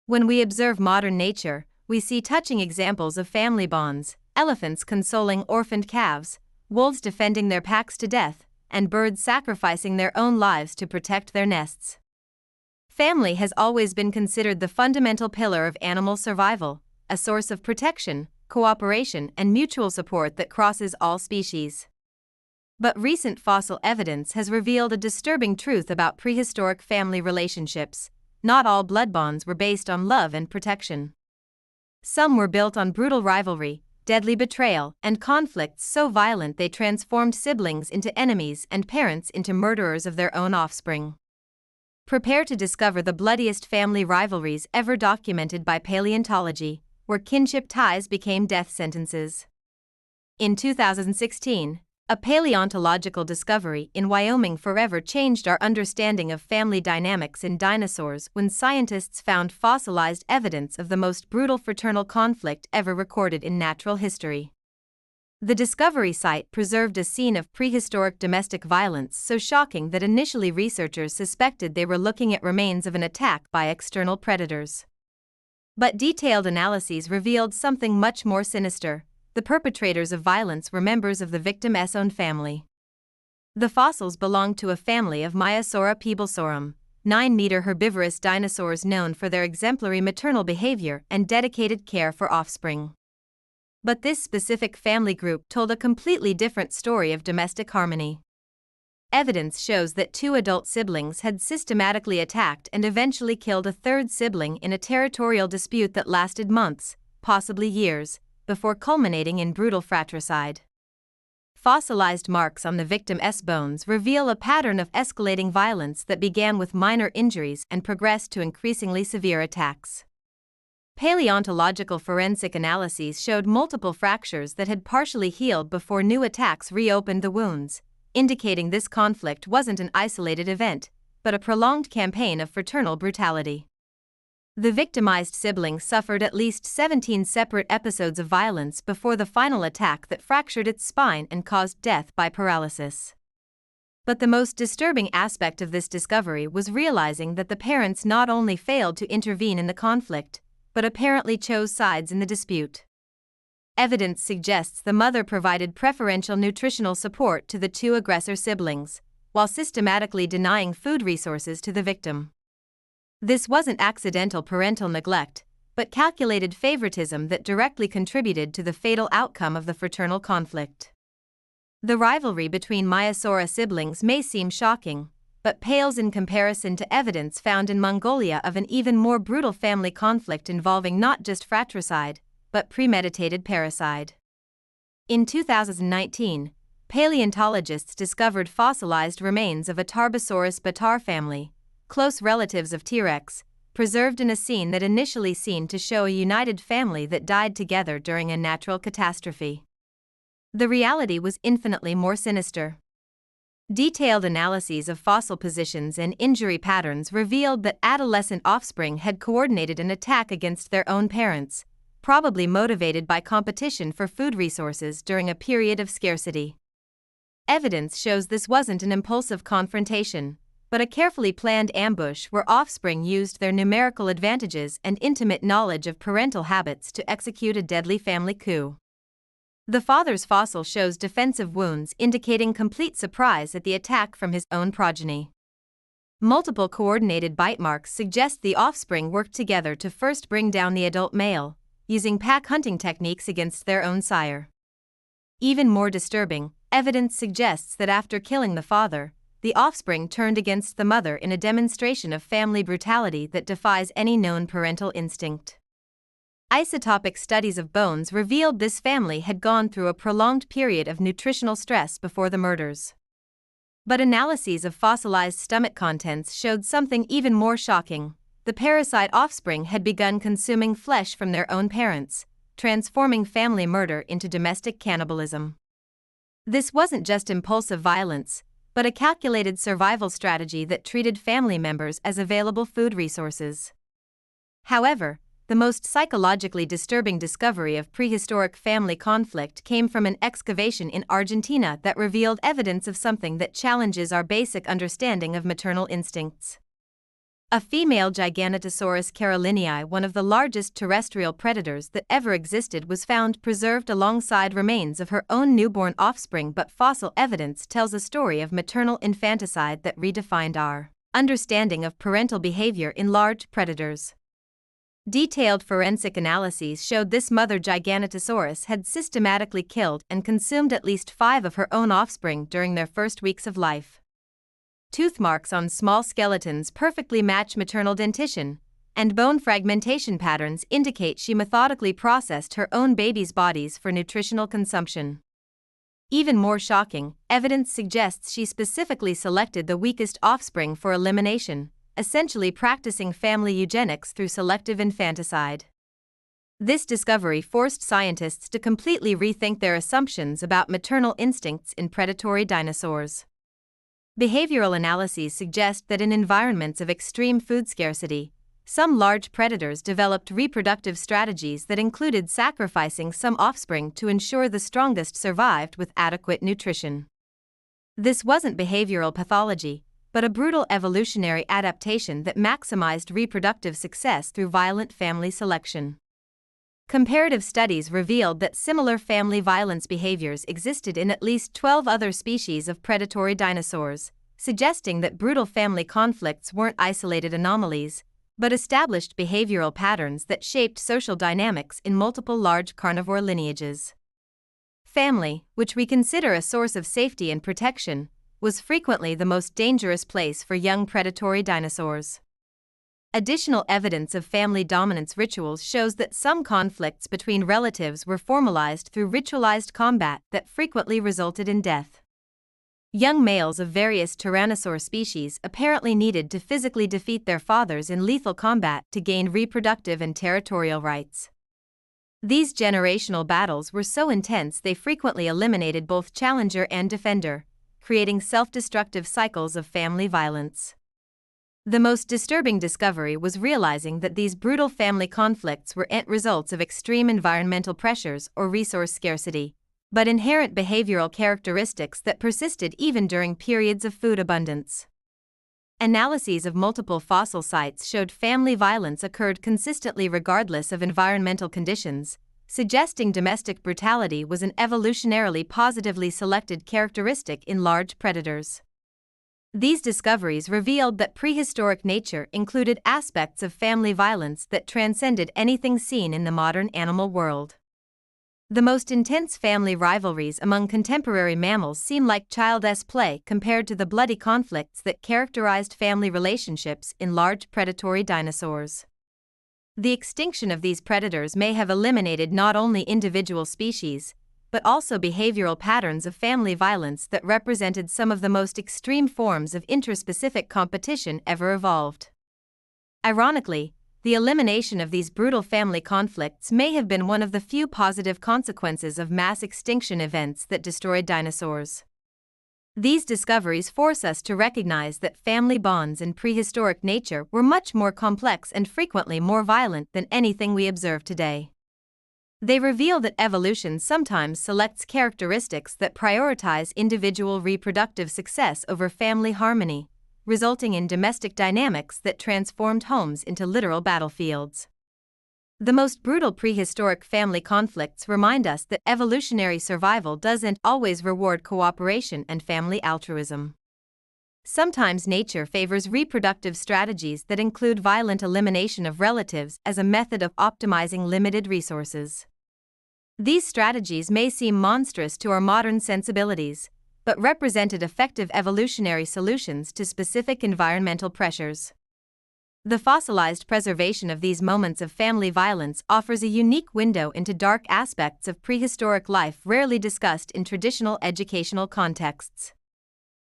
When we observe modern nature, we see touching examples of family bonds: elephants consoling orphaned calves, wolves defending their packs to death, and birds sacrificing their own lives to protect their nests. Family has always been considered the fundamental pillar of animal survival, a source of protection, cooperation, and mutual support that crosses all species. But recent fossil evidence has revealed a disturbing truth about prehistoric family relationships. Not all blood bonds were based on love and protection. Some were built on brutal rivalry, deadly betrayal, and conflicts so violent they transformed siblings into enemies and parents into murderers of their own offspring. Prepare to discover the bloodiest family rivalries ever documented by paleontology, where kinship ties became death sentences. In 2016, a paleontological discovery in Wyoming forever changed our understanding of family dynamics in dinosaurs when scientists found fossilized evidence of the most brutal fraternal conflict ever recorded in natural history. The discovery site preserved a scene of prehistoric domestic violence so shocking that initially researchers suspected they were looking at remains of an attack by external predators. But detailed analyses revealed something much more sinister. The perpetrators of violence were members of the victim's own family. The fossils belonged to a family of Maiasaura peeblesaurum, 9-meter herbivorous dinosaurs known for their exemplary maternal behavior and dedicated care for offspring. But this specific family group told a completely different story of domestic harmony. Evidence shows that 2 adult siblings had systematically attacked and eventually killed a third sibling in a territorial dispute that lasted months, possibly years, before culminating in brutal fratricide. Fossilized marks on the victim's bones reveal a pattern of escalating violence that began with minor injuries and progressed to increasingly severe attacks. Paleontological forensic analyses showed multiple fractures that had partially healed before new attacks reopened the wounds, indicating this conflict wasn't an isolated event, but a prolonged campaign of fraternal brutality. The victimized sibling suffered at least 17 separate episodes of violence before the final attack that fractured its spine and caused death by paralysis. But the most disturbing aspect of this discovery was realizing that the parents not only failed to intervene in the conflict, but apparently chose sides in the dispute. Evidence suggests the mother provided preferential nutritional support to the 2 aggressor siblings, while systematically denying food resources to the victim. This wasn't accidental parental neglect, but calculated favoritism that directly contributed to the fatal outcome of the fraternal conflict. The rivalry between Maiasaura siblings may seem shocking, but pales in comparison to evidence found in Mongolia of an even more brutal family conflict involving not just fratricide, but premeditated parricide. In 2019, paleontologists discovered fossilized remains of a Tarbosaurus batar family, close relatives of T-Rex, preserved in a scene that initially seemed to show a united family that died together during a natural catastrophe. The reality was infinitely more sinister. Detailed analyses of fossil positions and injury patterns revealed that adolescent offspring had coordinated an attack against their own parents, probably motivated by competition for food resources during a period of scarcity. Evidence shows this wasn't an impulsive confrontation, but a carefully planned ambush where offspring used their numerical advantages and intimate knowledge of parental habits to execute a deadly family coup. The father's fossil shows defensive wounds indicating complete surprise at the attack from his own progeny. Multiple coordinated bite marks suggest the offspring worked together to first bring down the adult male, using pack hunting techniques against their own sire. Even more disturbing, evidence suggests that after killing the father, the offspring turned against the mother in a demonstration of family brutality that defies any known parental instinct. Isotopic studies of bones revealed this family had gone through a prolonged period of nutritional stress before the murders. But analyses of fossilized stomach contents showed something even more shocking. The parasite offspring had begun consuming flesh from their own parents, transforming family murder into domestic cannibalism. This wasn't just impulsive violence, but a calculated survival strategy that treated family members as available food resources. However, the most psychologically disturbing discovery of prehistoric family conflict came from an excavation in Argentina that revealed evidence of something that challenges our basic understanding of maternal instincts. A female Giganotosaurus carolinei, one of the largest terrestrial predators that ever existed, was found preserved alongside remains of her own newborn offspring, but fossil evidence tells a story of maternal infanticide that redefined our understanding of parental behavior in large predators. Detailed forensic analyses showed this mother Giganotosaurus had systematically killed and consumed at least 5 of her own offspring during their first weeks of life. Tooth marks on small skeletons perfectly match maternal dentition, and bone fragmentation patterns indicate she methodically processed her own babies' bodies for nutritional consumption. Even more shocking, evidence suggests she specifically selected the weakest offspring for elimination, essentially practicing family eugenics through selective infanticide. This discovery forced scientists to completely rethink their assumptions about maternal instincts in predatory dinosaurs. Behavioral analyses suggest that in environments of extreme food scarcity, some large predators developed reproductive strategies that included sacrificing some offspring to ensure the strongest survived with adequate nutrition. This wasn't behavioral pathology, but a brutal evolutionary adaptation that maximized reproductive success through violent family selection. Comparative studies revealed that similar family violence behaviors existed in at least 12 other species of predatory dinosaurs, suggesting that brutal family conflicts weren't isolated anomalies, but established behavioral patterns that shaped social dynamics in multiple large carnivore lineages. Family, which we consider a source of safety and protection, was frequently the most dangerous place for young predatory dinosaurs. Additional evidence of family dominance rituals shows that some conflicts between relatives were formalized through ritualized combat that frequently resulted in death. Young males of various tyrannosaur species apparently needed to physically defeat their fathers in lethal combat to gain reproductive and territorial rights. These generational battles were so intense they frequently eliminated both challenger and defender, creating self-destructive cycles of family violence. The most disturbing discovery was realizing that these brutal family conflicts were end results of extreme environmental pressures or resource scarcity, but inherent behavioral characteristics that persisted even during periods of food abundance. Analyses of multiple fossil sites showed family violence occurred consistently regardless of environmental conditions, suggesting domestic brutality was an evolutionarily positively selected characteristic in large predators. These discoveries revealed that prehistoric nature included aspects of family violence that transcended anything seen in the modern animal world. The most intense family rivalries among contemporary mammals seem like child's play compared to the bloody conflicts that characterized family relationships in large predatory dinosaurs. The extinction of these predators may have eliminated not only individual species, but also behavioral patterns of family violence that represented some of the most extreme forms of interspecific competition ever evolved. Ironically, the elimination of these brutal family conflicts may have been one of the few positive consequences of mass extinction events that destroyed dinosaurs. These discoveries force us to recognize that family bonds in prehistoric nature were much more complex and frequently more violent than anything we observe today. They reveal that evolution sometimes selects characteristics that prioritize individual reproductive success over family harmony, resulting in domestic dynamics that transformed homes into literal battlefields. The most brutal prehistoric family conflicts remind us that evolutionary survival doesn't always reward cooperation and family altruism. Sometimes nature favors reproductive strategies that include violent elimination of relatives as a method of optimizing limited resources. These strategies may seem monstrous to our modern sensibilities, but represented effective evolutionary solutions to specific environmental pressures. The fossilized preservation of these moments of family violence offers a unique window into dark aspects of prehistoric life rarely discussed in traditional educational contexts.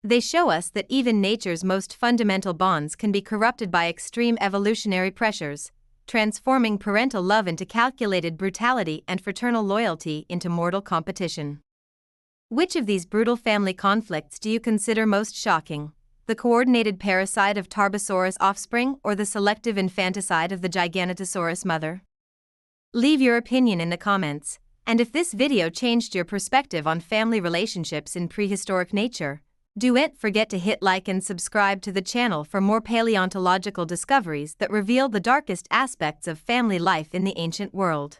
They show us that even nature's most fundamental bonds can be corrupted by extreme evolutionary pressures, transforming parental love into calculated brutality and fraternal loyalty into mortal competition. Which of these brutal family conflicts do you consider most shocking? The coordinated parricide of Tarbosaurus offspring or the selective infanticide of the Giganotosaurus mother? Leave your opinion in the comments, and if this video changed your perspective on family relationships in prehistoric nature, Don't forget to hit like and subscribe to the channel for more paleontological discoveries that reveal the darkest aspects of family life in the ancient world.